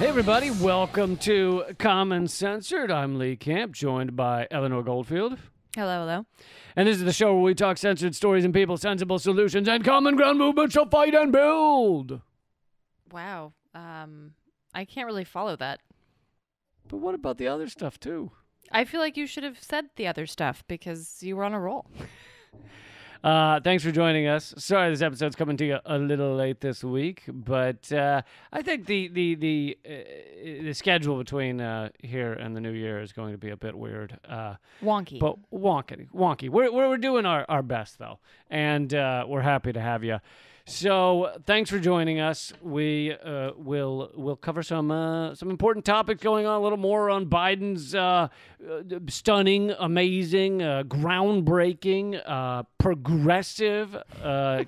Hey everybody, welcome to Common Censored. I'm Lee Camp, joined by Eleanor Goldfield. Hello, hello. And this is the show where we talk censored stories and people, sensible solutions, and common ground movements to fight and build. Wow. I can't really follow that. But what about the other stuff too? I feel like you should have said the other stuff because you were on a roll. Thanks for joining us. Sorry this episode's coming to you a little late this week, but I think the schedule between here and the new year is going to be a bit weird. Wonky. But wonky. We're doing our best though, and we're happy to have you. So thanks for joining us. We will cover some important topics going on, a little more on Biden's stunning, amazing, groundbreaking, progressive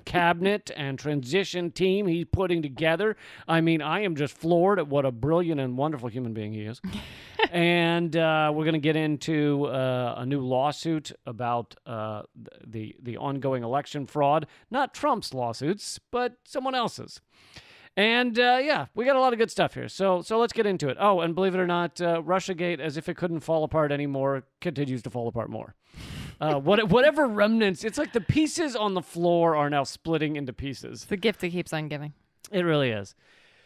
cabinet and transition team he's putting together. I mean, I am just floored at what a brilliant and wonderful human being he is. And we're going to get into a new lawsuit about the ongoing election fraud. Not Trump's lawsuits, but someone else's. And yeah, we got a lot of good stuff here. So let's get into it. Oh, and believe it or not, Russiagate, as if it couldn't fall apart anymore, continues to fall apart more. Whatever remnants, it's like the pieces on the floor are now splitting into pieces. It's the gift that keeps on giving. It really is.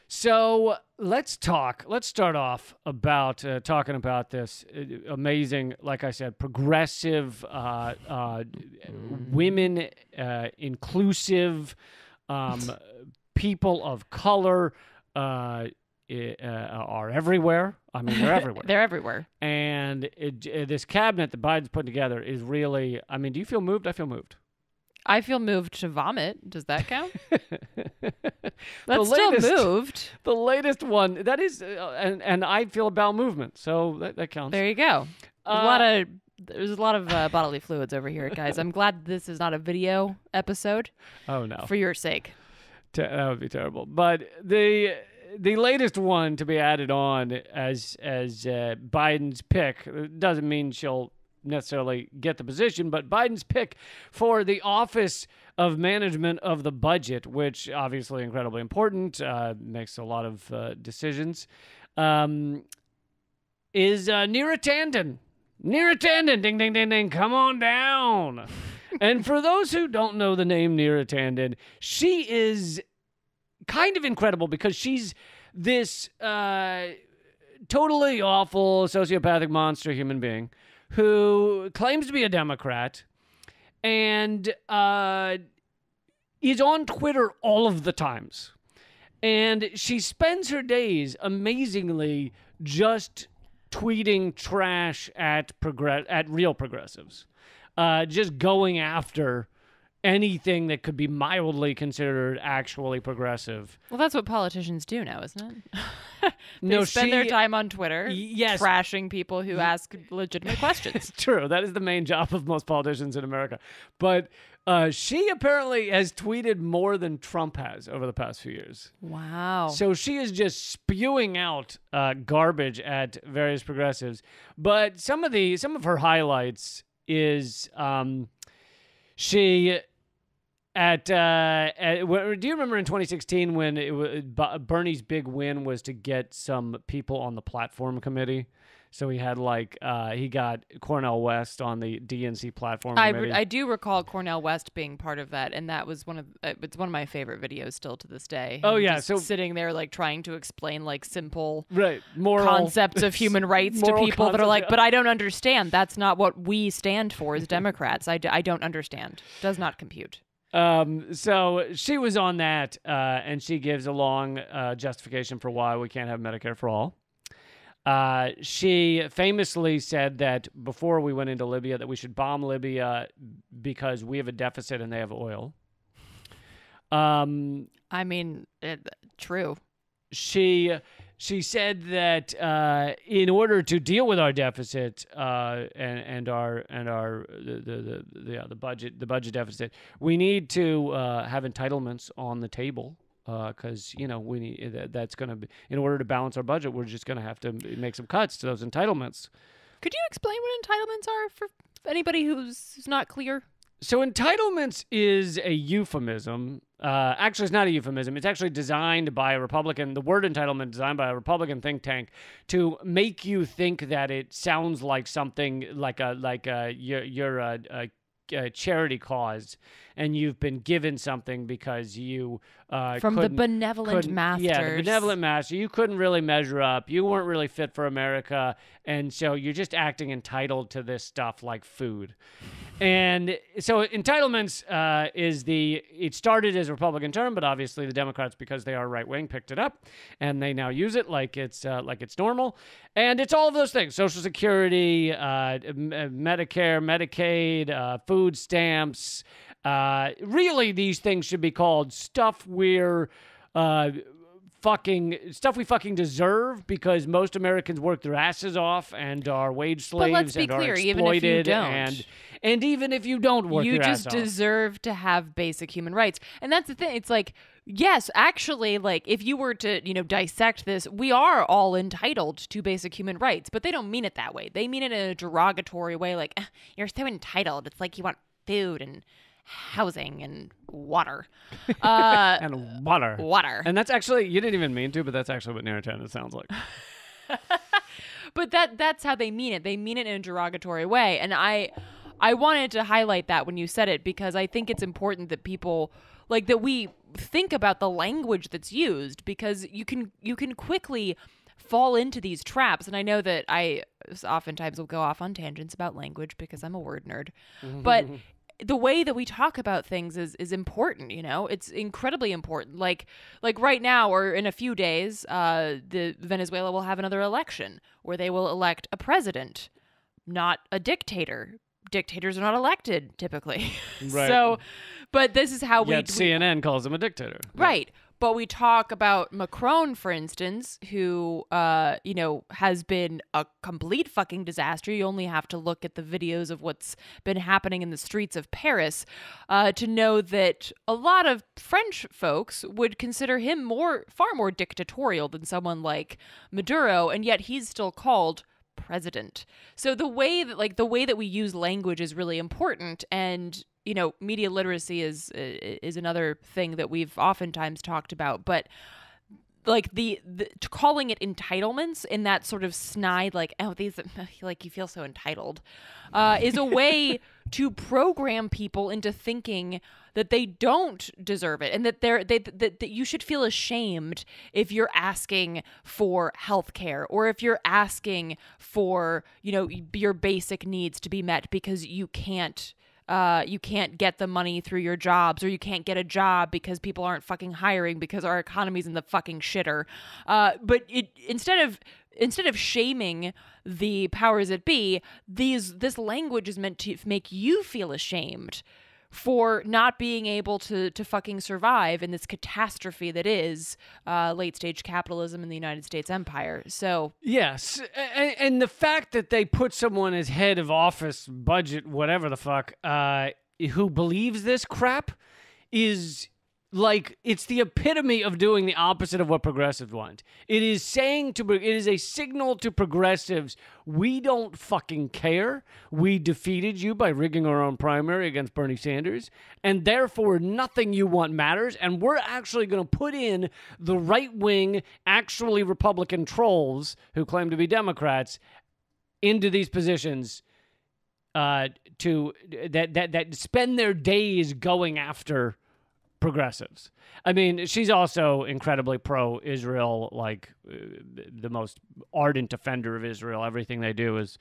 So let's start off about talking about this amazing, like I said, progressive, women, inclusive, people of color are everywhere. I mean, they're everywhere. They're everywhere. And this cabinet that Biden's put together is really, I mean, do you feel moved? I feel moved. I feel moved to vomit. Does that count? That's still moved. The latest one, that is, and I feel a bowel movement, so that counts. There you go. There's a lot of bodily fluids over here, guys. I'm glad this is not a video episode. Oh, no. For your sake. That would be terrible. But the latest one to be added on as Biden's pick doesn't mean she'll necessarily get the position, but Biden's pick for the office of management of the budget, which obviously incredibly important, makes a lot of decisions, is Neera Tanden. Neera Tanden, ding, ding, ding, ding, come on down. And for those who don't know the name Neera Tanden, she is kind of incredible because she's this totally awful, sociopathic monster human being who claims to be a Democrat and is on Twitter all of the times. And she spends her days, amazingly, just tweeting trash at real progressives. Just going after anything that could be mildly considered actually progressive. Well, that's what politicians do now, isn't it? They spend their time on Twitter trashing people who ask legitimate questions. It's true. That is the main job of most politicians in America. But she apparently has tweeted more than Trump has over the past few years. Wow. So she is just spewing out garbage at various progressives. But some of her highlights is she... do you remember in 2016 when Bernie's big win was to get some people on the platform committee? So he had he got Cornel West on the DNC platform committee. I do recall Cornel West being part of that, and that was it's one of my favorite videos still to this day. Oh yeah, so sitting there trying to explain simple moral concepts of human rights to people that are but I don't understand. That's not what we stand for as Democrats. I don't understand. Does not compute. So she was on that, and she gives a long justification for why we can't have Medicare for all. She famously said that before we went into Libya that we should bomb Libya because we have a deficit and they have oil. I mean, true. She said that in order to deal with our deficit and the budget deficit, we need to have entitlements on the table because we need that's going to be, in order to balance our budget, we're just going to have to make some cuts to those entitlements. Could you explain what entitlements are for anybody who's not clear? So entitlements is a euphemism Actually, it's not a euphemism. It's actually designed by a Republican. The word entitlement designed by a Republican think tank to make you think that it sounds like something like you're a charity cause, and you've been given something because you from the benevolent masters. Yeah, the benevolent master. You couldn't really measure up. You weren't really fit for America, and so you're just acting entitled to this stuff like food. And so entitlements it started as a Republican term, but obviously the Democrats, because they are right wing, picked it up, and they now use it like it's normal. And it's all of those things: Social Security, Medicare, Medicaid, food stamps. Really, these things should be called stuff we fucking deserve, because most Americans work their asses off and are wage slaves. But let's be clear, are exploited, even if you don't. And even if you don't work your ass off, you just deserve to have basic human rights. And that's the thing. It's like, yes, actually, like, if you were to, dissect this, we are all entitled to basic human rights, but they don't mean it that way. They mean it in a derogatory way, like, you're so entitled. It's like you want food and housing and water. and water. Water. And that's actually, you didn't even mean to, but that's actually what Narratan sounds like. But that's how they mean it. They mean it in a derogatory way. And I wanted to highlight that when you said it, because I think it's important that people, like, that we think about the language that's used, because you can quickly fall into these traps. And I know that I oftentimes will go off on tangents about language because I'm a word nerd. But the way that we talk about things is important, it's incredibly important. Like right now, or in a few days, the Venezuela will have another election where they will elect a president, not a dictator. Dictators are not elected typically. Right. So, but this is how Yet CNN calls him a dictator. Right. But we talk about Macron, for instance, who, has been a complete fucking disaster. You only have to look at the videos of what's been happening in the streets of Paris to know that a lot of French folks would consider him far more dictatorial than someone like Maduro, and yet he's still called president. So the way that we use language is really important, and media literacy is another thing that we've oftentimes talked about. But like the calling it entitlements in that sort of snide, like, oh, these, like, you feel so entitled, is a way to program people into thinking that they don't deserve it, and that that you should feel ashamed if you're asking for health care, or if you're asking for, your basic needs to be met, because you can't get the money through your jobs, or you can't get a job because people aren't fucking hiring because our economy's in the fucking shitter. But instead of shaming the powers that be, this language is meant to make you feel ashamed for not being able to fucking survive in this catastrophe that is late stage capitalism in the United States empire. So yes, and the fact that they put someone as head of office, budget, whatever the fuck, who believes this crap is like, it's the epitome of doing the opposite of what progressives want. It is a signal to progressives: we don't fucking care. We defeated you by rigging our own primary against Bernie Sanders, and therefore nothing you want matters, and we're actually going to put in the right-wing, actually Republican trolls who claim to be Democrats into these positions that spend their days going after progressives. I mean, she's also incredibly pro-Israel, like the most ardent defender of Israel. Everything they do is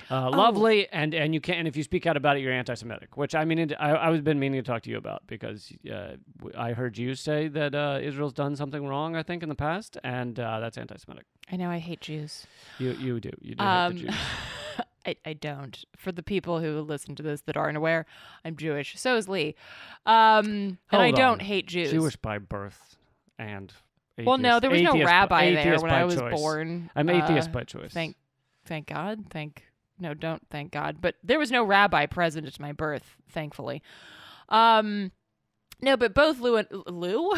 lovely, and you can't. If you speak out about it, you're anti-Semitic. Which I mean, I was been meaning to talk to you about, because I heard you say that Israel's done something wrong, I think, in the past, and that's anti-Semitic. I know I hate Jews. You do hate the Jews. I don't. For the people who listen to this that aren't aware, I'm Jewish. So is Lee. And I don't hate Jews. Jewish by birth and atheist. Well, no, there was no rabbi there when I was choice. Born. I'm atheist by choice. Thank God. Don't thank God. But there was no rabbi present at my birth, thankfully. No, but both Lou and Lou.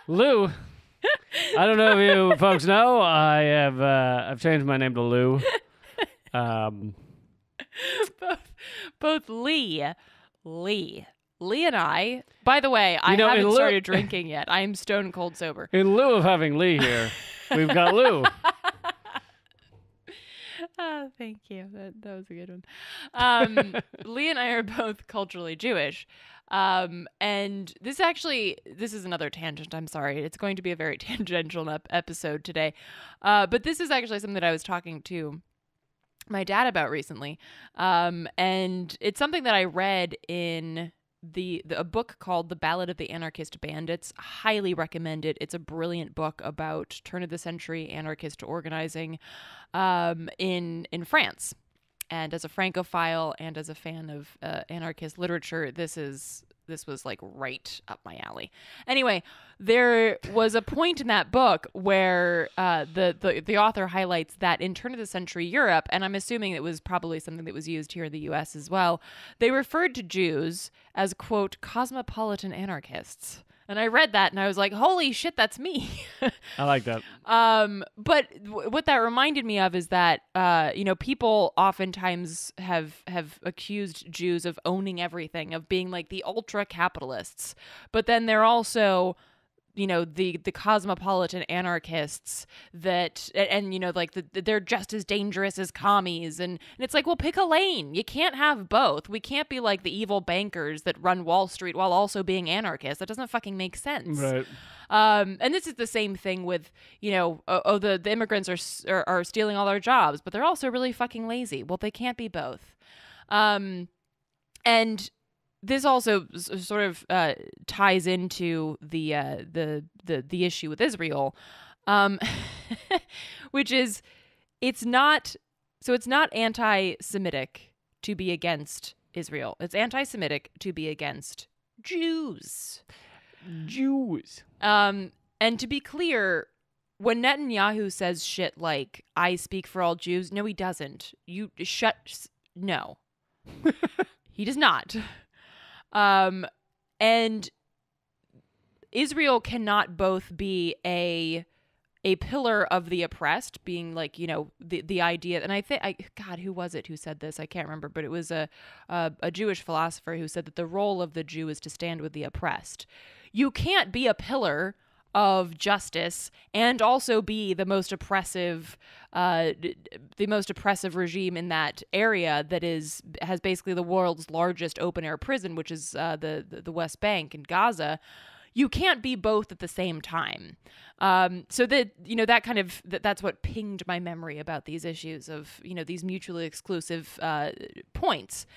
Lou. I don't know if you folks know. I've changed my name to Lou. Both Lee Lee and I, by the way, I haven't started drinking yet. I am stone cold sober. In lieu of having Lee here, we've got Lou. Oh, thank you. That was a good one. Lee and I are both culturally Jewish. And this is another tangent. I'm sorry. It's going to be a very tangential episode today. But this is actually something that I was talking to my dad about recently. And it's something that I read in a book called The Ballad of the Anarchist Bandits. Highly recommend it. It's a brilliant book about turn of the century anarchist organizing in France. And as a Francophile and as a fan of anarchist literature, this was like right up my alley. Anyway, there was a point in that book where the author highlights that in turn of the century Europe, and I'm assuming it was probably something that was used here in the U.S. as well, they referred to Jews as, quote, cosmopolitan anarchists. And I read that and I was like, holy shit, that's me. I like that. But what that reminded me of is that, people oftentimes have accused Jews of owning everything, of being like the ultra capitalists. But then they're also, the cosmopolitan anarchists that, and they're just as dangerous as commies. And it's like, well, pick a lane. You can't have both. We can't be like the evil bankers that run Wall Street while also being anarchists. That doesn't fucking make sense. Right. And this is the same thing with, the immigrants are stealing all our jobs, but they're also really fucking lazy. Well, they can't be both. And this also sort of ties into the issue with Israel, which is it's not anti-Semitic to be against Israel. It's anti-Semitic to be against Jews. And to be clear, when Netanyahu says shit like "I speak for all Jews," no, he doesn't. No, he does not. And Israel cannot both be a pillar of the oppressed, being like, the idea. And I think, God, who was it who said this? I can't remember, but it was a Jewish philosopher who said that the role of the Jew is to stand with the oppressed. You can't be a pillar of justice and also be the most oppressive regime in that area that has basically the world's largest open air prison, which is the West Bank and Gaza. You can't be both at the same time. So that's what pinged my memory about these issues of, these mutually exclusive points.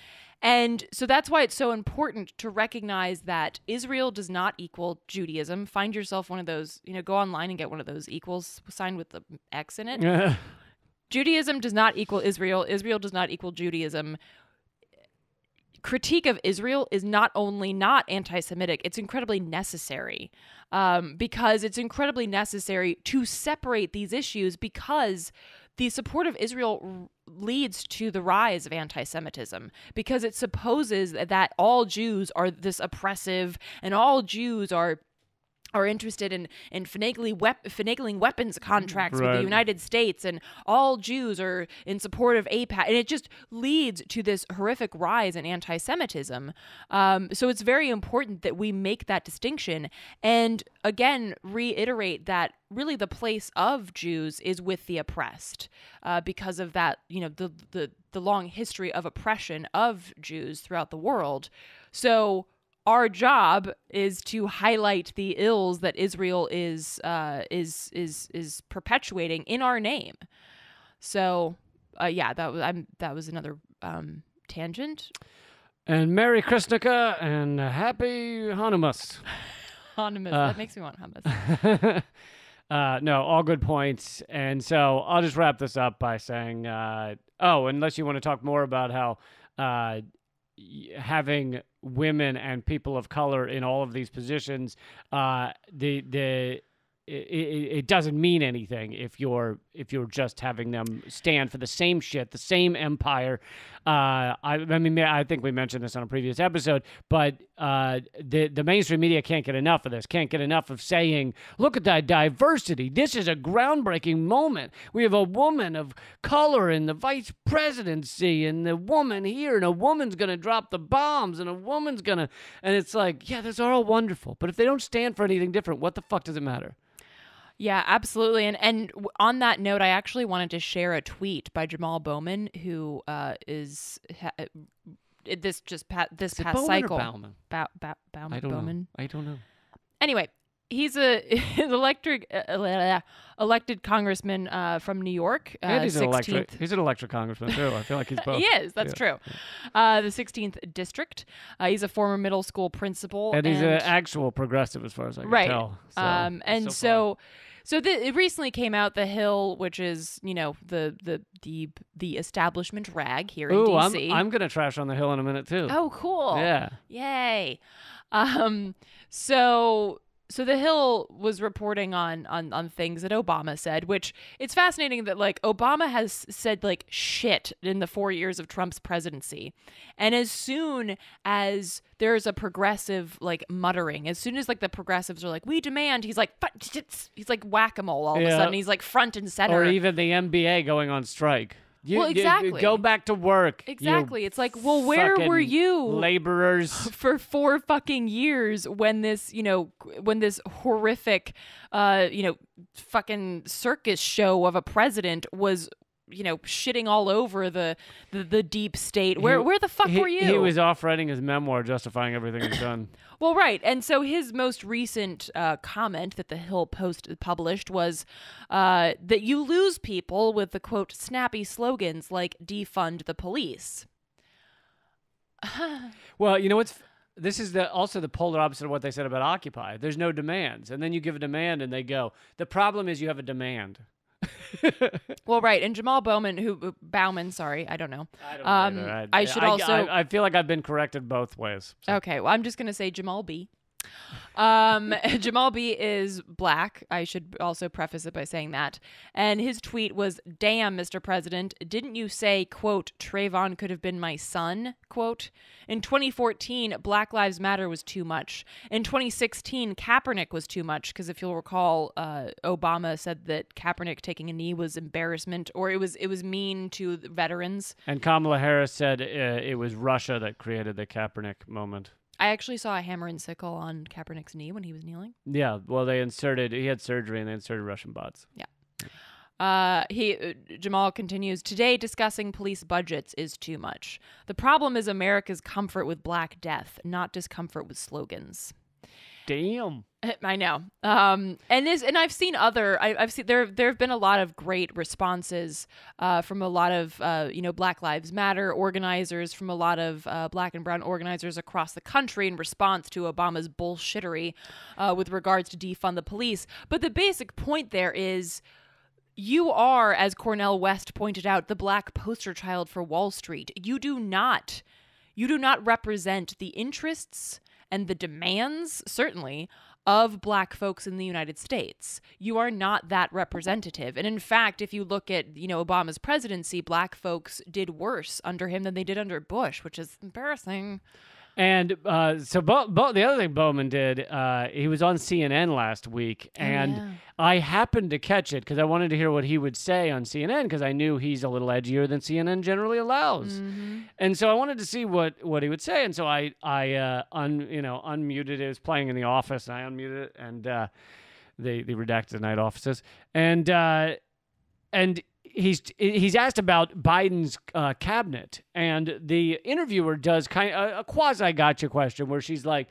And so that's why it's so important to recognize that Israel does not equal Judaism. Find yourself one of those, go online and get one of those equals signed with the X in it. Judaism does not equal Israel. Israel does not equal Judaism. Critique of Israel is not only not anti-Semitic, it's incredibly necessary, because it's incredibly necessary to separate these issues, because the support of Israel leads to the rise of anti-Semitism, because it supposes that all Jews are this oppressive and all Jews are interested in finagling weapons contracts with the United States, and all Jews are in support of AIPAC, and it just leads to this horrific rise in anti-Semitism. So it's very important that we make that distinction, and again reiterate that really the place of Jews is with the oppressed, because of that, the long history of oppression of Jews throughout the world. So our job is to highlight the ills that Israel is perpetuating in our name. So, that was another tangent. And Merry Christmas and Happy Hanukkah. That makes me want hummus. No, all good points. And so I'll just wrap this up by saying, unless you want to talk more about how having women and people of color in all of these positions, the it doesn't mean anything if you're just having them stand for the same shit, the same empire. I mean, I think we mentioned this on a previous episode, but the mainstream media can't get enough of this. Can't get enough of saying, "Look at that diversity. This is a groundbreaking moment. We have a woman of color in the vice presidency, and the woman here, and a woman's gonna drop the bombs, and a woman's gonna," and it's like, yeah, those are all wonderful, but if they don't stand for anything different, what the fuck does it matter? Yeah, absolutely. And on that note, I actually wanted to share a tweet by Jamal Bowman, who this past Bowman cycle. or Bauman? Bowman. I don't know. I don't know. Anyway, he's he's elected congressman from New York. And he's 16th. He's an elected congressman too. I feel like he's both. He is. That's true. The 16th district. He's a former middle school principal, and he's an actual progressive, as far as I can tell. So, it recently came out The Hill, which is the establishment rag here in DC. I'm gonna trash on The Hill in a minute too. Oh, cool! Yeah, yay! So The Hill was reporting on things that Obama said, which it's fascinating that like Obama has said like shit in the 4 years of Trump's presidency. And as soon as there's a progressive like muttering, as soon as like the progressives are like, "We demand," he's like whack-a-mole all of a sudden. He's like front and center. Or even the NBA going on strike. Exactly. You go back to work. Exactly. It's like, well, where were you, laborers, for 4 fucking years when this horrific, fucking circus show of a president was, shitting all over the deep state. Where the fuck were you? He was off writing his memoir justifying everything he's done. Well, right. And so his most recent comment that the Hill Post published was that you lose people with the, quote, snappy slogans like defund the police. Well, this is also the polar opposite of what they said about Occupy. There's no demands. And then you give a demand and they go, the problem is you have a demand. Well, right. And Jamal Bowman, sorry, I don't know. I don't know either. I feel like I've been corrected both ways. So. Okay, well, I'm just going to say Jamal B. Jamal B is black. I should also preface it by saying that. And his tweet was, "Damn, Mr. President, didn't you say, quote, Trayvon could have been my son, quote? In 2014, Black Lives Matter was too much. In 2016, Kaepernick was too much," because if you'll recall, Obama said that Kaepernick taking a knee was embarrassment, or it was mean to the veterans. And Kamala Harris said it was Russia that created the Kaepernick moment. I actually saw a hammer and sickle on Kaepernick's knee when he was kneeling. Yeah, well, he had surgery and they inserted Russian bots. Yeah. Jamal continues, "Today discussing police budgets is too much. The problem is America's comfort with Black Death, not discomfort with slogans." Damn. I know. And I've seen there have been a lot of great responses from a lot of Black Lives Matter organizers, from a lot of Black and brown organizers across the country in response to Obama's bullshittery with regards to defund the police. But the basic point there is, you are, as Cornel West pointed out, the black poster child for Wall Street. You do not represent the interests and the demands, certainly, of black folks in the United States. You are not that representative. And in fact, if you look at, Obama's presidency, black folks did worse under him than they did under Bush, which is embarrassing. And so the other thing Bowman did, he was on CNN last week, and I happened to catch it because I wanted to hear what he would say on CNN because I knew he's a little edgier than CNN generally allows. Mm-hmm. And so I wanted to see what he would say. And so I unmuted it. It was playing in the office, and I unmuted it, and the redacted night offices. And he's asked about Biden's cabinet, and the interviewer does kind of a quasi gotcha question where she's like,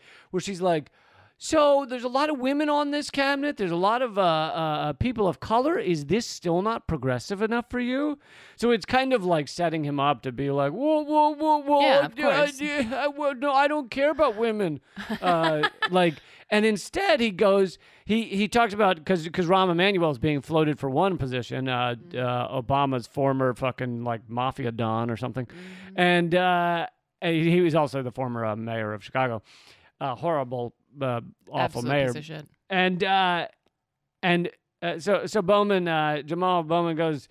so there's a lot of women on this cabinet. There's a lot of people of color. Is this still not progressive enough for you? So it's kind of like setting him up to be like, whoa. Yeah, of course. No, I don't care about women. And instead he goes, he talks about, because Rahm Emanuel is being floated for one position, Obama's former fucking like mafia don or something. Mm-hmm. And he was also the former mayor of Chicago. Horrible, awful Absolute mayor. piece of shit. And And so Bowman, Jamal Bowman goes,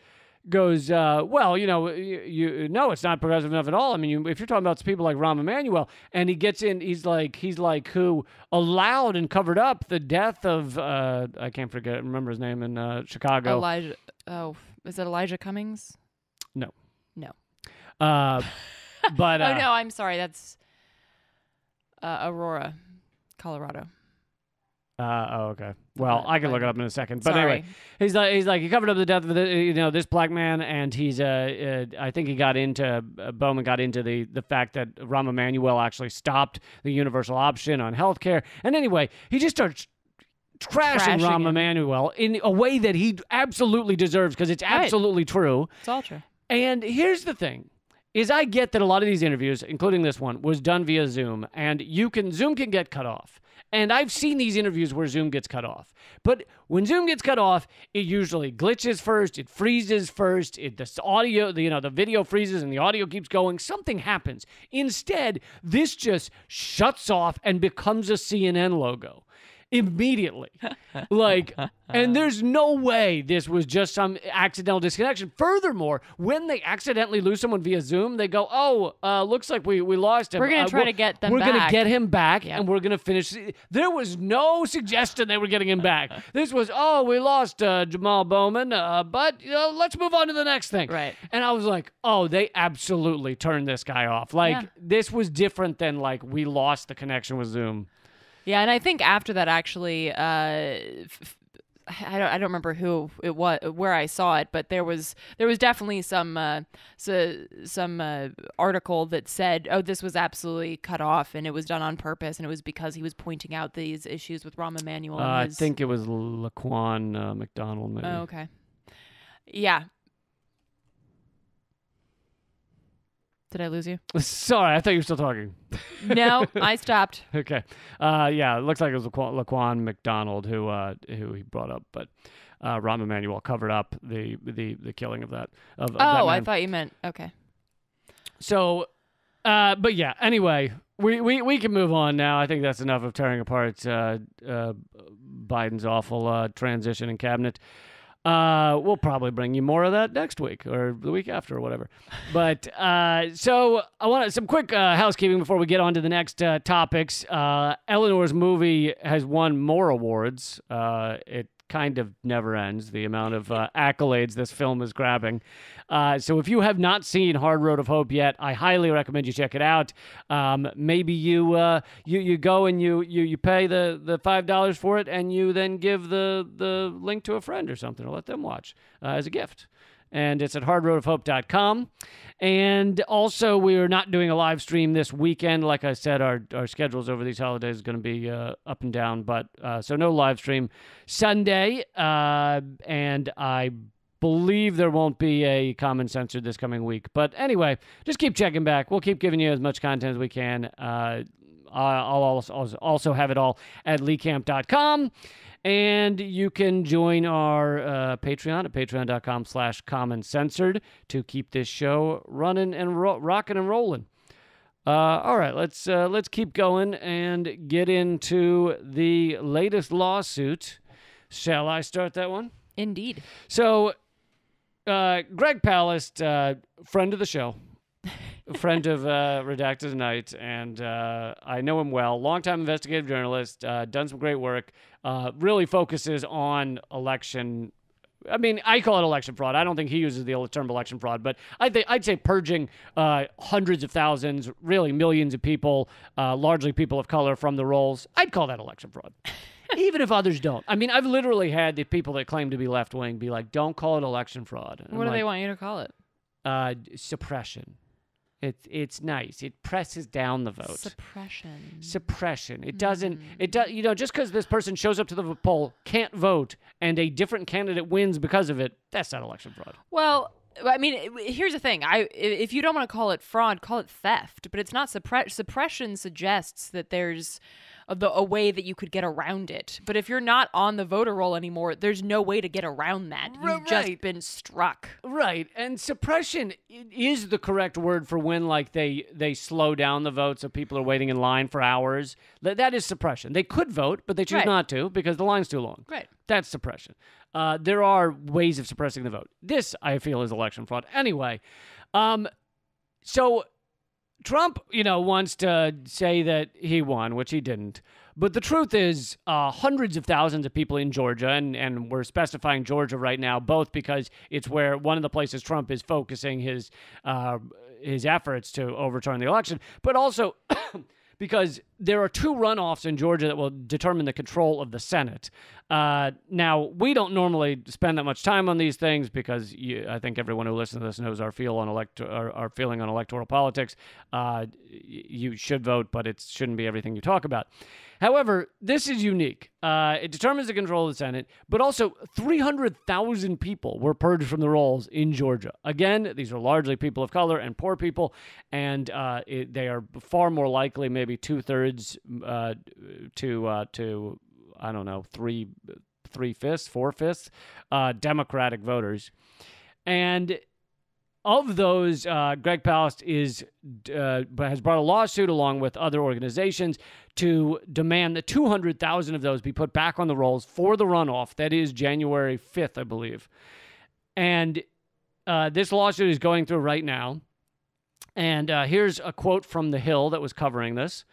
well, you no, it's not progressive enough at all. I mean, if you're talking about people like Rahm Emanuel, and he gets in, he's like who allowed and covered up the death of I can't remember his name in Chicago. Elijah. Oh, is it Elijah Cummings? No. But oh no, I'm sorry. That's Aurora, Colorado. Okay. Well, I can look it up in a second. But Sorry. anyway, he's like he covered up the death of this black man, and he's I think he got into Bowman got into the fact that Rahm Emanuel actually stopped the universal option on healthcare, and anyway, he just starts trashing Rahm him. Emanuel in a way that he absolutely deserves because it's absolutely true. It's all true. And here's the thing. Is I get that a lot of these interviews, including this one, was done via Zoom, and Zoom can get cut off. And I've seen these interviews where Zoom gets cut off. But when Zoom gets cut off, it usually glitches first, it freezes first, the audio, the video freezes and the audio keeps going. Something happens. Instead, this just shuts off and becomes a CNN logo. Immediately. And there's no way this was just some accidental disconnection. Furthermore, when they accidentally lose someone via Zoom, they go, looks like we lost him. We're going to try to get them back. We're going to get him back, and we're going to finish. There was no suggestion they were getting him back. This was, we lost Jamal Bowman, but let's move on to the next thing. Right. And I was like, they absolutely turned this guy off. This was different than, we lost the connection with Zoom. Yeah, and I think after that, actually, I don't remember who it was, where I saw it, but there was definitely some article that said, this was absolutely cut off, and it was done on purpose, and it was because he was pointing out these issues with Rahm Emanuel. I think it was Laquan McDonald, maybe. Oh, okay. Yeah. Did I lose you? Sorry, I thought you were still talking. No, I stopped. Okay. It looks like it was Laquan McDonald who he brought up, but Rahm Emanuel covered up the killing of that. Of that man. I thought you meant okay. So, but yeah. Anyway, we can move on now. I think that's enough of tearing apart Biden's awful transition in cabinet. We'll probably bring you more of that next week or the week after or whatever. But so I want some quick housekeeping before we get on to the next topics. Eleanor's movie has won more awards. It kind of never ends, the amount of accolades this film is grabbing. So if you have not seen Hard Road of Hope yet, I highly recommend you check it out. Maybe you go and you pay the $5 for it, and you then give the link to a friend or something, or let them watch as a gift. And it's at hardroadofhope.com. And also, we are not doing a live stream this weekend. Like I said, our schedules over these holidays is going to be up and down. But so no live stream Sunday. And I believe there won't be a Common Censored this coming week. But anyway, just keep checking back. We'll keep giving you as much content as we can. I'll also have it all at leecamp.com. And you can join our Patreon at patreon.com/commoncensored to keep this show running and rocking and rolling. All right, let's keep going and get into the latest lawsuit. Shall I start that one? Indeed. So, Greg Palast, friend of the show, friend of Redacted Tonight, and I know him well. Longtime investigative journalist, done some great work. Really focuses on election. I mean, I call it election fraud. I don't think he uses the term election fraud, but I'd say purging hundreds of thousands, really millions of people, largely people of color, from the rolls. I'd call that election fraud. Even if others don't. I mean, I've literally had the people that claim to be left-wing be like, don't call it election fraud. What do they want you to call it? Suppression. It's nice. It presses down the vote. Suppression. It doesn't. It does. Just because this person shows up to the poll, can't vote, and a different candidate wins because of it, that's not election fraud. Well, I mean, here's the thing. If you don't want to call it fraud, call it theft. But it's not suppression. Suggests that there's a way that you could get around it. But if you're not on the voter roll anymore, there's no way to get around that. You've just been struck. Right. And suppression is the correct word for when, like, they slow down the vote so people are waiting in line for hours. That is suppression. They could vote, but they choose not to because the line's too long. Right. That's suppression. There are ways of suppressing the vote. This, I feel, is election fraud. Anyway, so Trump, wants to say that he won, which he didn't. But the truth is, hundreds of thousands of people in Georgia, and we're specifying Georgia right now, both because it's where one of the places Trump is focusing his efforts to overturn the election, but also because there are 2 runoffs in Georgia that will determine the control of the Senate. Now, we don't normally spend that much time on these things because I think everyone who listens to this knows our feeling on electoral politics. You should vote, but it shouldn't be everything you talk about. However, this is unique. It determines the control of the Senate, but also 300,000 people were purged from the rolls in Georgia. Again, these are largely people of color and poor people, and they are far more likely, maybe 2/3 to I don't know, 3/5, 4/5 Democratic voters. And of those, Greg Palast has brought a lawsuit along with other organizations to demand that 200,000 of those be put back on the rolls for the runoff. That is January 5th, I believe. And this lawsuit is going through right now. And here's a quote from The Hill that was covering this.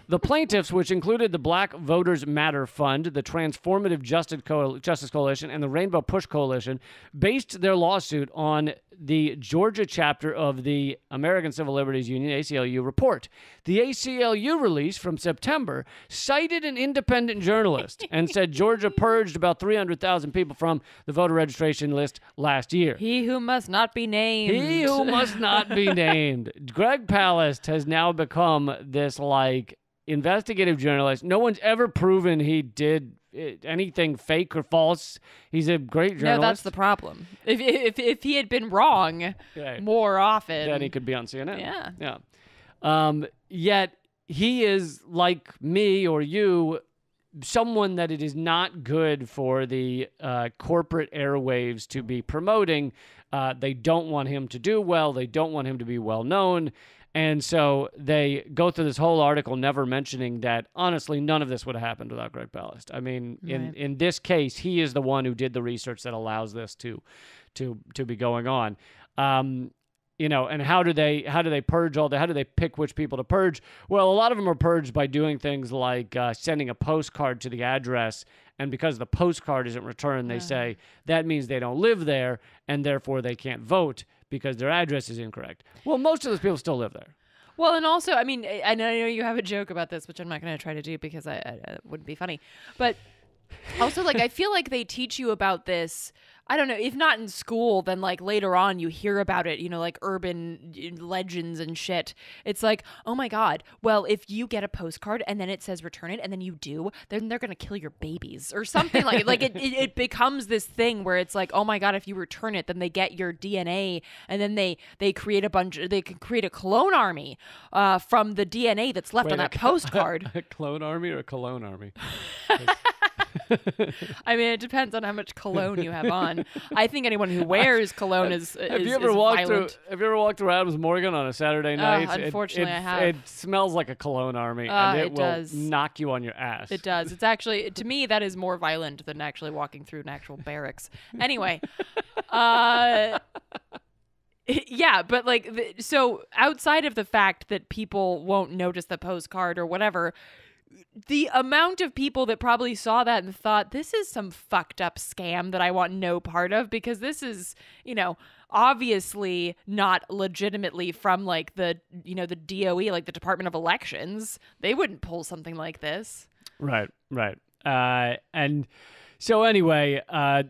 The plaintiffs, which included the Black Voters Matter Fund, the Transformative Justice Coalition, and the Rainbow Push Coalition, based their lawsuit on the Georgia chapter of the American Civil Liberties Union, ACLU, report. The ACLU release from September cited an independent journalist and said Georgia purged about 300,000 people from the voter registration list last year. He who must not be named. He who must not be named. Greg Palast has now become this, investigative journalist. No one's ever proven he did anything fake or false. He's a great journalist. No, that's the problem. If he had been wrong more often, then he could be on CNN. Yeah. Yet he is, like me or you, someone that it is not good for the corporate airwaves to be promoting. They don't want him to do well. They don't want him to be well known. And so they go through this whole article never mentioning that, honestly, none of this would have happened without Greg Palast. I mean, in this case, he is the one who did the research that allows this to be going on. And how do they purge how do they pick which people to purge? Well, a lot of them are purged by doing things like sending a postcard to the address. And because the postcard isn't returned, they say that means they don't live there and therefore they can't vote because their address is incorrect. Well, most of those people still live there. Well, and also, I mean, I know you have a joke about this, which I'm not going to try to do because it wouldn't be funny. But also, I feel like they teach you about this, I don't know, if not in school, then later on you hear about it, urban legends and shit. It's like, oh my God, well, if you get a postcard and then it says return it and then you do, then they're going to kill your babies or something it becomes this thing where it's like, oh my God, if you return it, then they get your DNA and then they create they can create a clone army from the DNA that's left on that postcard. A clone army or a cologne army? I mean, it depends on how much cologne you have on. I think anyone who wears cologne is Have you ever walked through Adams Morgan on a Saturday night? Unfortunately, I have. It smells like a cologne army, and it will does. knock you on your ass. It does. It's actually, to me, that is more violent than actually walking through an actual barracks. Anyway, yeah, but so outside of the fact that people won't notice the postcard or whatever, the amount of people that probably saw that and thought, this is some fucked up scam that I want no part of, because this is, obviously not legitimately from the DOE, the Department of Elections. They wouldn't pull something like this. Right. And so anyway,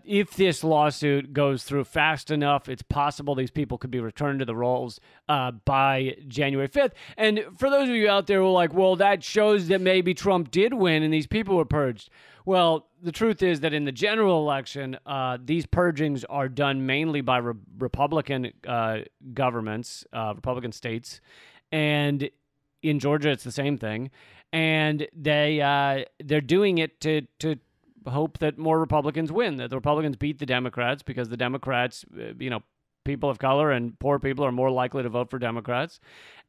if this lawsuit goes through fast enough, it's possible these people could be returned to the rolls by January 5th. And for those of you out there who are like, well, that shows that maybe Trump did win and these people were purged. Well, the truth is that in the general election, these purgings are done mainly by Republican governments, Republican states. And in Georgia, it's the same thing, and they're doing it to hope that more Republicans win, that the Republicans beat the Democrats, because the Democrats, people of color and poor people are more likely to vote for Democrats.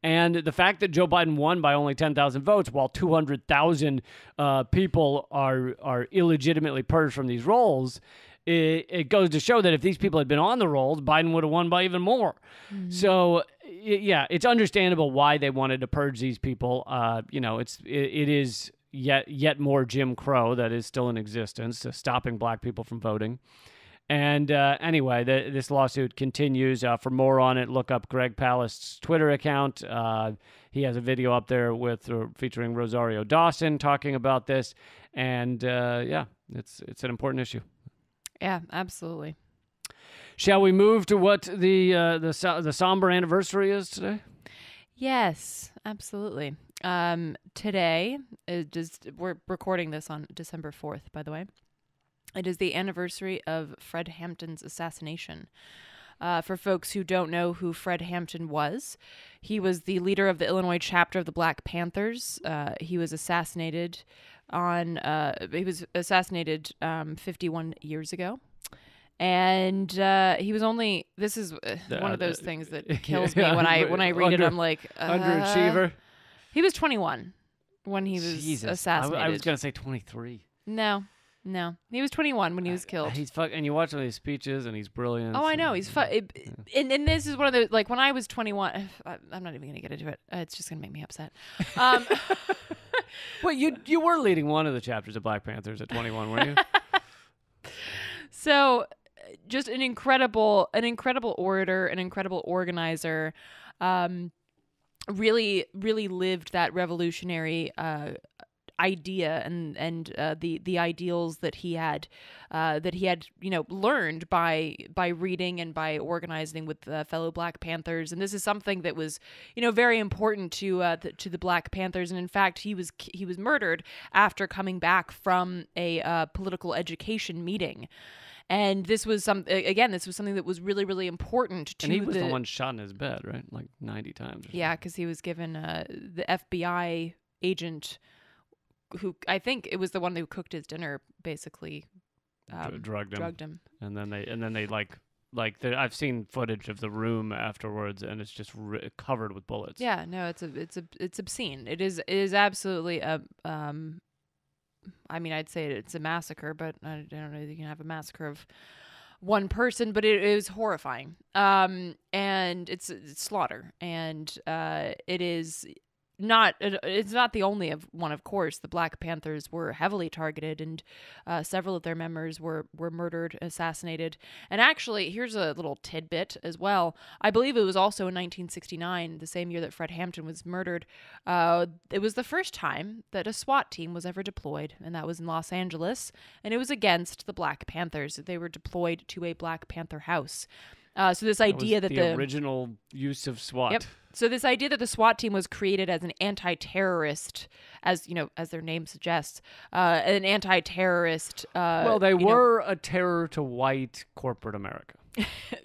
And the fact that Joe Biden won by only 10,000 votes, while 200,000 people are illegitimately purged from these rolls, it goes to show that if these people had been on the rolls, Biden would have won by even more. Mm-hmm. So, yeah, it's understandable why they wanted to purge these people. It is yet more Jim Crow that is still in existence, stopping black people from voting. And anyway, this lawsuit continues. For more on it, look up Greg Palast's Twitter account. He has a video up there featuring Rosario Dawson talking about this. And it's an important issue. Yeah, absolutely. Shall we move to what the somber anniversary is today? Yes, absolutely. Today we're recording this on December 4th, by the way. It is the anniversary of Fred Hampton's assassination. For folks who don't know who Fred Hampton was, he was the leader of the Illinois chapter of the Black Panthers. He was assassinated 51 years ago. And he was only. This is one of those things that kills me when I read it. I'm like, underachiever. He was 21 when he was assassinated. I was gonna say 23. No, he was 21 when he was killed. He's and you watch one of his speeches, and he's brilliant. Oh, I know, he's and this is one of the, like, when I was 21. I'm not even gonna get into it. It's just gonna make me upset. Well, you were leading one of the chapters of Black Panthers at 21, weren't you? So, just an incredible orator, an incredible organizer. Really lived that revolutionary idea and the ideals that he had learned by reading and by organizing with fellow Black Panthers. And this is something that was very important to the Black Panthers. And in fact, he was murdered after coming back from a political education meeting. And this was something that was really, really important to. And he was the one shot in his bed, right? Like 90 times. Yeah, because he was given the FBI agent, who I think it was the one who cooked his dinner, basically drugged him. And then they I've seen footage of the room afterwards, and it's just covered with bullets. Yeah, no, it's obscene. It is absolutely a. I mean, I'd say it's a massacre, but I don't know if you can have a massacre of one person, but it is horrifying. And it's slaughter, and it is it's not the only one, of course. The Black Panthers were heavily targeted, and several of their members were murdered, assassinated. And actually, here's a little tidbit as well. I believe it was also in 1969, the same year that Fred Hampton was murdered. It was the first time that a SWAT team was ever deployed, and that was in Los Angeles, and it was against the Black Panthers. They were deployed to a Black Panther house. So this idea that the original use of SWAT. Yep. So this idea that the SWAT team was created as an anti-terrorist, as their name suggests, an anti-terrorist. Well, they were a terror to white corporate America.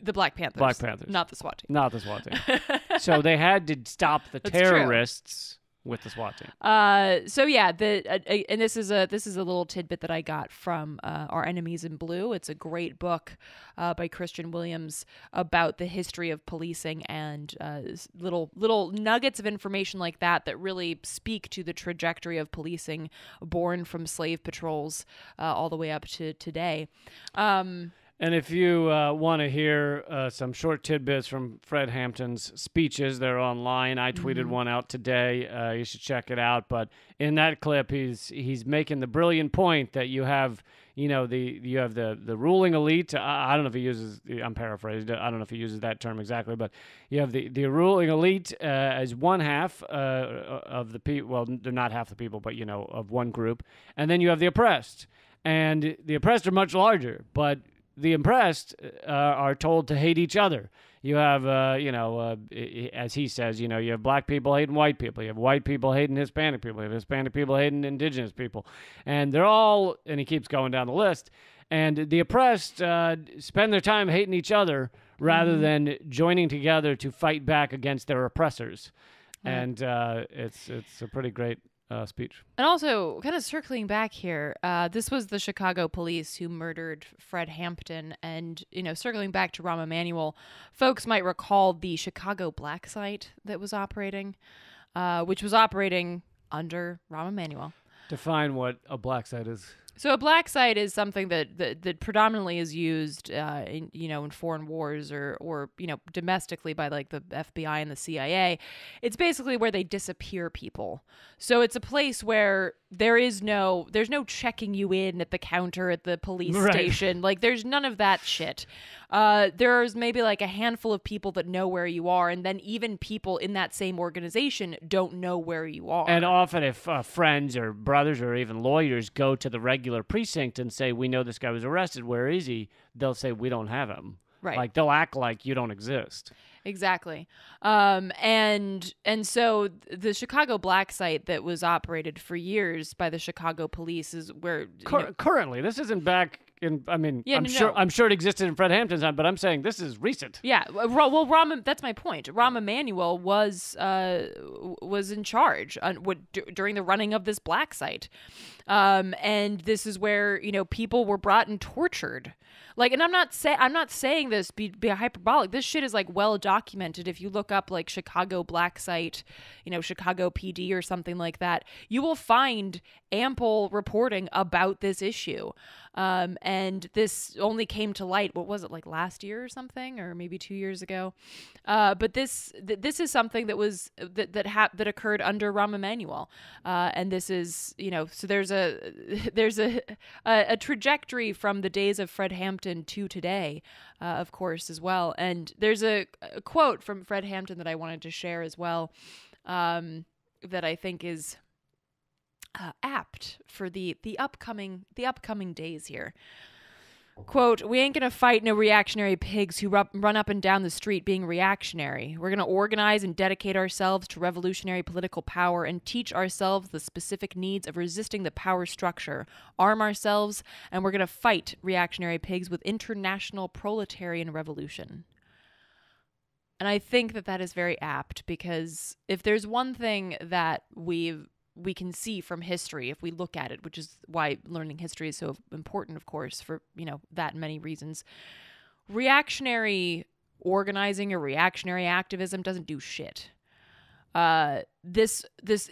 The Black Panthers. Black Panthers. Not the SWAT team. Not the SWAT team. So they had to stop the terrorists with the SWAT team. So yeah, and this is a little tidbit that I got from Our Enemies in Blue. It's a great book by Christian Williams about the history of policing, and little nuggets of information like that really speak to the trajectory of policing, born from slave patrols all the way up to today. And if you want to hear some short tidbits from Fred Hampton's speeches, they're online. I tweeted one out today. You should check it out. But in that clip, he's making the brilliant point that you have, the ruling elite. I don't know if he uses. I'm paraphrased. I don't know if he uses that term exactly, but you have the ruling elite as one half of the people. Well, they're not half the people, but of one group, and then you have the oppressed, and the oppressed are much larger, but the oppressed are told to hate each other. You have, as he says, you have black people hating white people. You have white people hating Hispanic people. You have Hispanic people hating indigenous people. And they're all, and he keeps going down the list, and the oppressed spend their time hating each other rather than joining together to fight back against their oppressors. And it's a pretty great speech. And also, kind of circling back here, this was the Chicago police who murdered Fred Hampton. And, circling back to Rahm Emanuel, folks might recall the Chicago black site that was operating, which was operating under Rahm Emanuel. Define what a black site is. So a black site is something that predominantly is used, in foreign wars or domestically by like the FBI and the CIA. It's basically where they disappear people. So it's a place where there's no checking you in at the counter at the police station. Like there's none of that shit. There's maybe like a handful of people that know where you are, and then even people in that same organization don't know where you are. And often if friends or brothers or even lawyers go to the regular precinct and say, we know this guy was arrested, where is he? They'll say, we don't have him. Right. Like they'll act like you don't exist. Exactly. And so the Chicago black site that was operated for years by the Chicago police is where currently, this isn't back in, I'm sure it existed in Fred Hampton's time, but I'm saying this is recent. Yeah. Well, that's my point. Rahm Emanuel was in charge during the running of this black site. And this is where, people were brought and tortured. Like, and I'm not saying this be hyperbolic. This shit is like well documented. If you look up like Chicago black site, Chicago PD or something like that, you will find ample reporting about this issue. And this only came to light, what was it, like last year or something, or maybe 2 years ago? But this is something that was that occurred under Rahm Emanuel, and this is so there's a trajectory from the days of Fred Hampton to today, of course, as well. And there's a quote from Fred Hampton that I wanted to share as well, that I think is apt for the upcoming days here. Quote, "We ain't gonna fight no reactionary pigs who run up and down the street being reactionary. We're gonna organize and dedicate ourselves to revolutionary political power and teach ourselves the specific needs of resisting the power structure, arm ourselves, and we're gonna fight reactionary pigs with international proletarian revolution." And I think that is very apt, because if there's one thing that we can see from history if we look at it, which is why learning history is so important, of course, for, that and many reasons. Reactionary organizing or reactionary activism doesn't do shit. This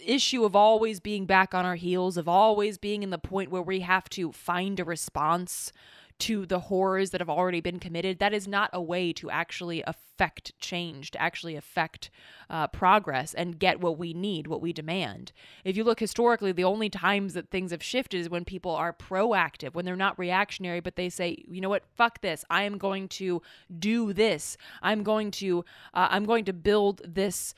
issue of always being back on our heels, of always being in the point where we have to find a response to the horrors that have already been committed, that is not a way to actually affect change, to actually affect progress and get what we need, what we demand. If you look historically, the only times that things have shifted is when people are proactive, when they're not reactionary, but they say, you know what, fuck this. I am going to do this. I'm going to build this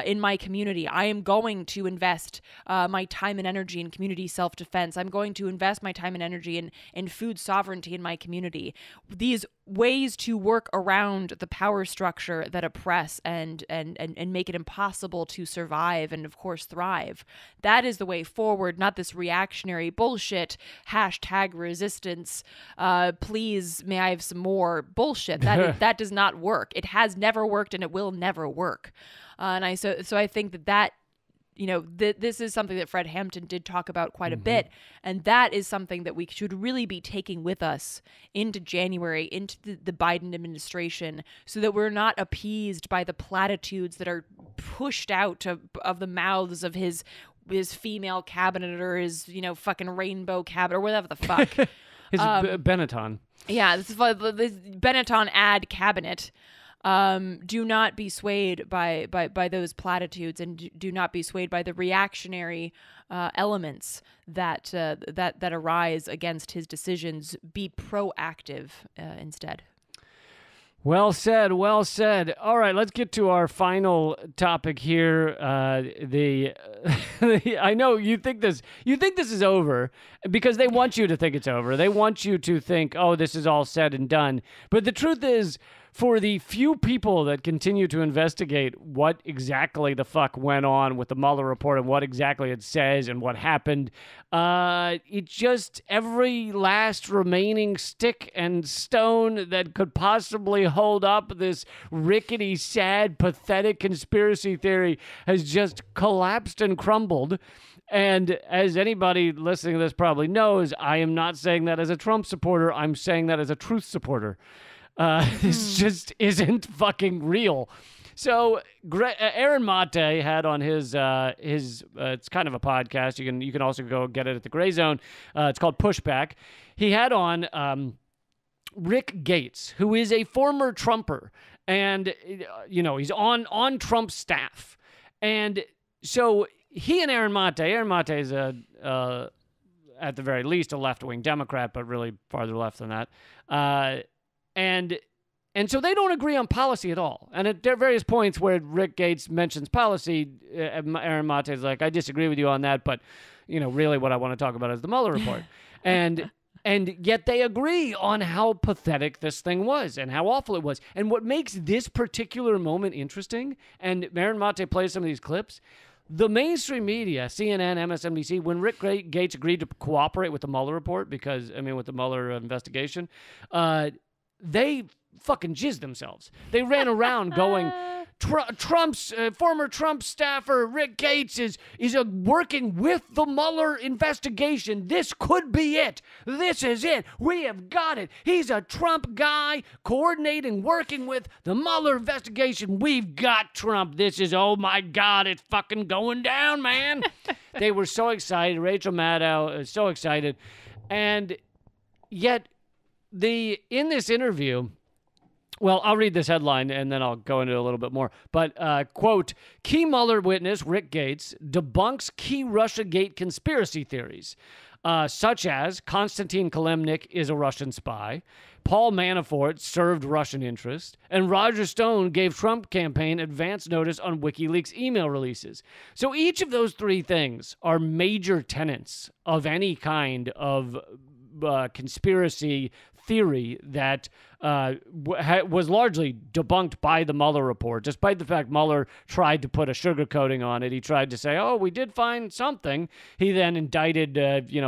in my community. I am going to invest my time and energy in community self-defense. I'm going to invest my time and energy in food sovereignty in my community. These ways to work around the power structure that oppress and make it impossible to survive and, of course, thrive. That is the way forward, not this reactionary bullshit, #resistance, please, may I have some more bullshit. That does not work. It has never worked, and it will never work. So I think that this is something that Fred Hampton did talk about quite a bit, and that is something that we should really be taking with us into January, into the Biden administration, so that we're not appeased by the platitudes that are pushed out of the mouths of his female cabinet or his fucking rainbow cabinet or whatever the fuck. His Benetton. Yeah, this Benetton ad cabinet. Do not be swayed by those platitudes, and do not be swayed by the reactionary elements that arise against his decisions. Be proactive instead. Well said. Well said. All right, let's get to our final topic here. I know you think this is over because they want you to think it's over. They want you to think, oh, this is all said and done. But the truth is, for the few people that continue to investigate what exactly the fuck went on with the Mueller report and what exactly it says and what happened, it just, every last remaining stick and stone that could possibly hold up this rickety, sad, pathetic conspiracy theory has just collapsed and crumbled. And as anybody listening to this probably knows, I am not saying that as a Trump supporter. I'm saying that as a truth supporter. This just isn't fucking real. So Aaron Mate had on his it's kind of a podcast. You can also go get it at the Gray Zone. It's called Pushback. He had on Rick Gates, who is a former Trumper, and he's on Trump's staff. And so he and Aaron Mate is at the very least a left-wing Democrat, but really farther left than that. And so they don't agree on policy at all. And at various points where Rick Gates mentions policy, Aaron Mate is like, I disagree with you on that, but really what I want to talk about is the Mueller report. And yet they agree on how pathetic this thing was and how awful it was. And what makes this particular moment interesting, and Aaron Mate plays some of these clips, the mainstream media, CNN, MSNBC, when Rick Gates agreed to cooperate with the Mueller report, with the Mueller investigation, they fucking jizzed themselves. They ran around going, Trump's former Trump staffer Rick Gates is working with the Mueller investigation. This could be it. This is it. We have got it. He's a Trump guy coordinating, working with the Mueller investigation. We've got Trump. This is, oh my God, it's fucking going down, man. They were so excited. Rachel Maddow is so excited. And yet in this interview, well, I'll read this headline and then I'll go into it a little bit more. But, quote, key Mueller witness Rick Gates debunks key Russiagate conspiracy theories, such as Konstantin Kilimnik is a Russian spy, Paul Manafort served Russian interests, and Roger Stone gave Trump campaign advance notice on WikiLeaks email releases. So each of those three things are major tenets of any kind of conspiracy theory that was largely debunked by the Mueller report, despite the fact Mueller tried to put a sugarcoating on it. He tried to say, oh, we did find something. He then indicted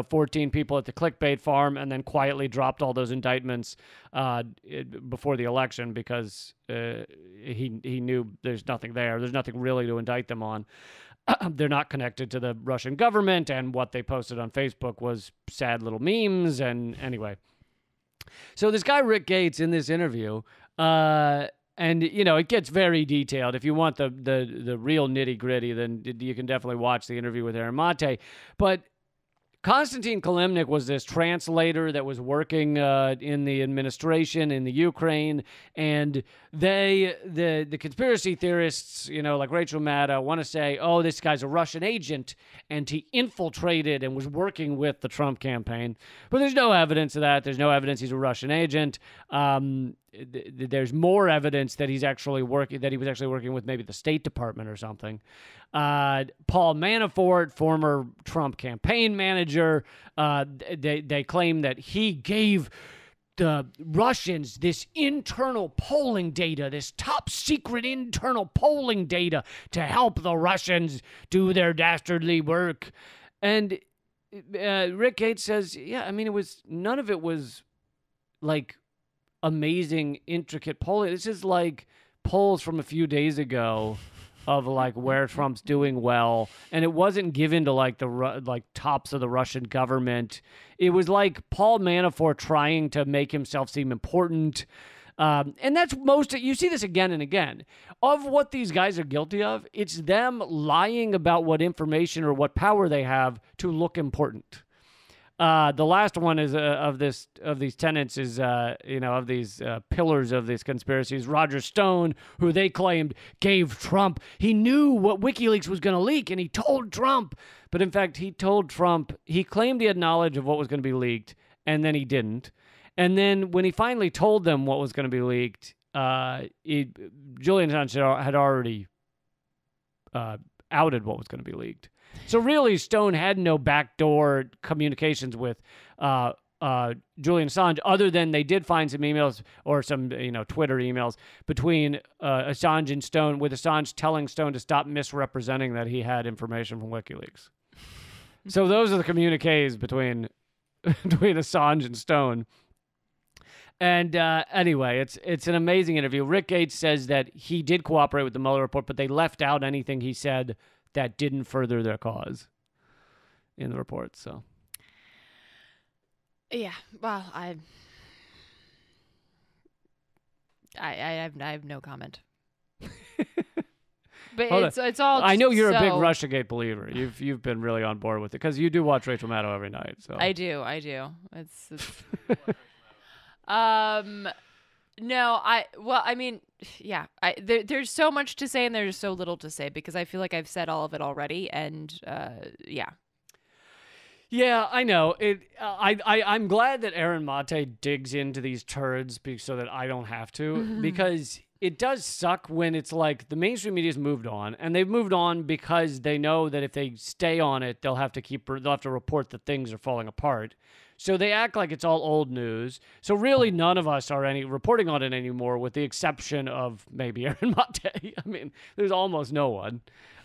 14 people at the clickbait farm and then quietly dropped all those indictments before the election because he knew there's nothing there. There's nothing really to indict them on. They're not connected to the Russian government, and what they posted on Facebook was sad little memes. And anyway, so this guy Rick Gates in this interview, and it gets very detailed. If you want the real nitty gritty, then you can definitely watch the interview with Aaron Mate. But Konstantin Kilimnik was this translator that was working in the administration in the Ukraine, and the conspiracy theorists, like Rachel Maddow, want to say, oh, this guy's a Russian agent, and he infiltrated and was working with the Trump campaign. But there's no evidence of that. There's no evidence he's a Russian agent. There's more evidence that he was actually working with maybe the State Department or something. Paul Manafort, former Trump campaign manager, they claim that he gave the Russians this internal polling data, this top secret internal polling data to help the Russians do their dastardly work. And Rick Gates says, none of it was like amazing, intricate polling. This is like polls from a few days ago of like where Trump's doing well, and it wasn't given to like the tops of the Russian government. It was like Paul Manafort trying to make himself seem important, and that's you see this again and again of what these guys are guilty of. It's them lying about what information or what power they have to look important. The last one is of these tenets is of these pillars of these conspiracies. Roger Stone, who they claimed gave Trump, he knew what WikiLeaks was going to leak, and he told Trump. But in fact, he told Trump, he claimed he had knowledge of what was going to be leaked, and then he didn't. And then when he finally told them what was going to be leaked, Julian Assange had already outed what was going to be leaked. So really, Stone had no backdoor communications with Julian Assange, other than they did find some emails or some Twitter emails between Assange and Stone, with Assange telling Stone to stop misrepresenting that he had information from WikiLeaks. So those are the communiques between Assange and Stone. And anyway, it's an amazing interview. Rick Gates says that he did cooperate with the Mueller report, but they left out anything he said that didn't further their cause in the report. So, yeah, well, I have no comment. But it's all. I know you're a big so- Russiagate believer. You've been really on board with it because you do watch Rachel Maddow every night. So I do. It's no, I mean, yeah, there's so much to say and there's so little to say because I feel like I've said all of it already, and yeah. Yeah, I know. I'm glad that Aaron Mate digs into these turds so that I don't have to, because it does suck when it's like the mainstream media's moved on, and they've moved on because they know that if they stay on it, they'll have to report that things are falling apart. So they act like it's all old news. So really, none of us are reporting on it anymore, with the exception of maybe Aaron Mate. I mean, there's almost no one,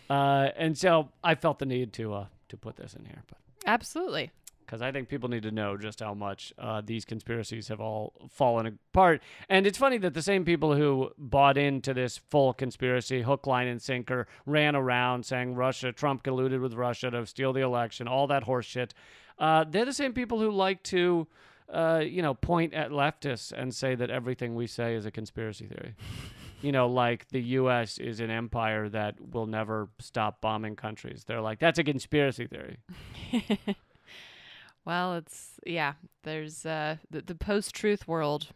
and so I felt the need to put this in here, but. Absolutely. Because I think people need to know just how much these conspiracies have all fallen apart. And it's funny that the same people who bought into this full conspiracy, hook, line, and sinker, ran around saying Trump colluded with Russia to steal the election, all that horse shit. They're the same people who like to, point at leftists and say that everything we say is a conspiracy theory. Like the U.S. is an empire that will never stop bombing countries. They're like, that's a conspiracy theory. Well, there's the post-truth world.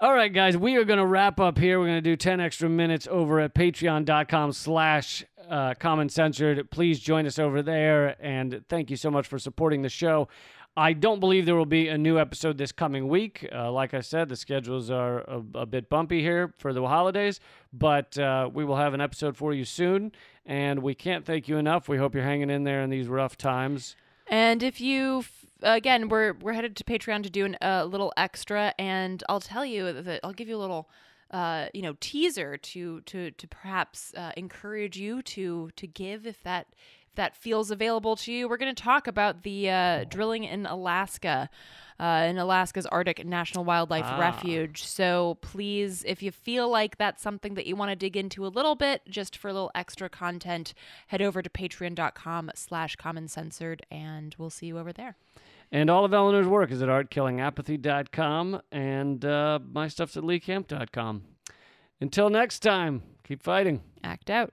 All right, guys, we are going to wrap up here. We're going to do 10 extra minutes over at patreon.com/Common Censored. Please join us over there, and thank you so much for supporting the show. I don't believe there will be a new episode this coming week. Like I said, the schedules are a bit bumpy here for the holidays, but we will have an episode for you soon, and we can't thank you enough. We hope you're hanging in there in these rough times. And if you, again, we're headed to Patreon to do a little extra, and I'll tell you that I'll give you a little, teaser to perhaps encourage you to give if that feels available to you. We're going to talk about the drilling in Alaska, in Alaska's Arctic National Wildlife Refuge. So please, if you feel like that's something that you want to dig into a little bit, just for a little extra content, head over to patreon.com/Common Censored, and we'll see you over there. And all of Eleanor's work is at artkillingapathy.com, and my stuff's at leecamp.com. Until next time, keep fighting. Act out.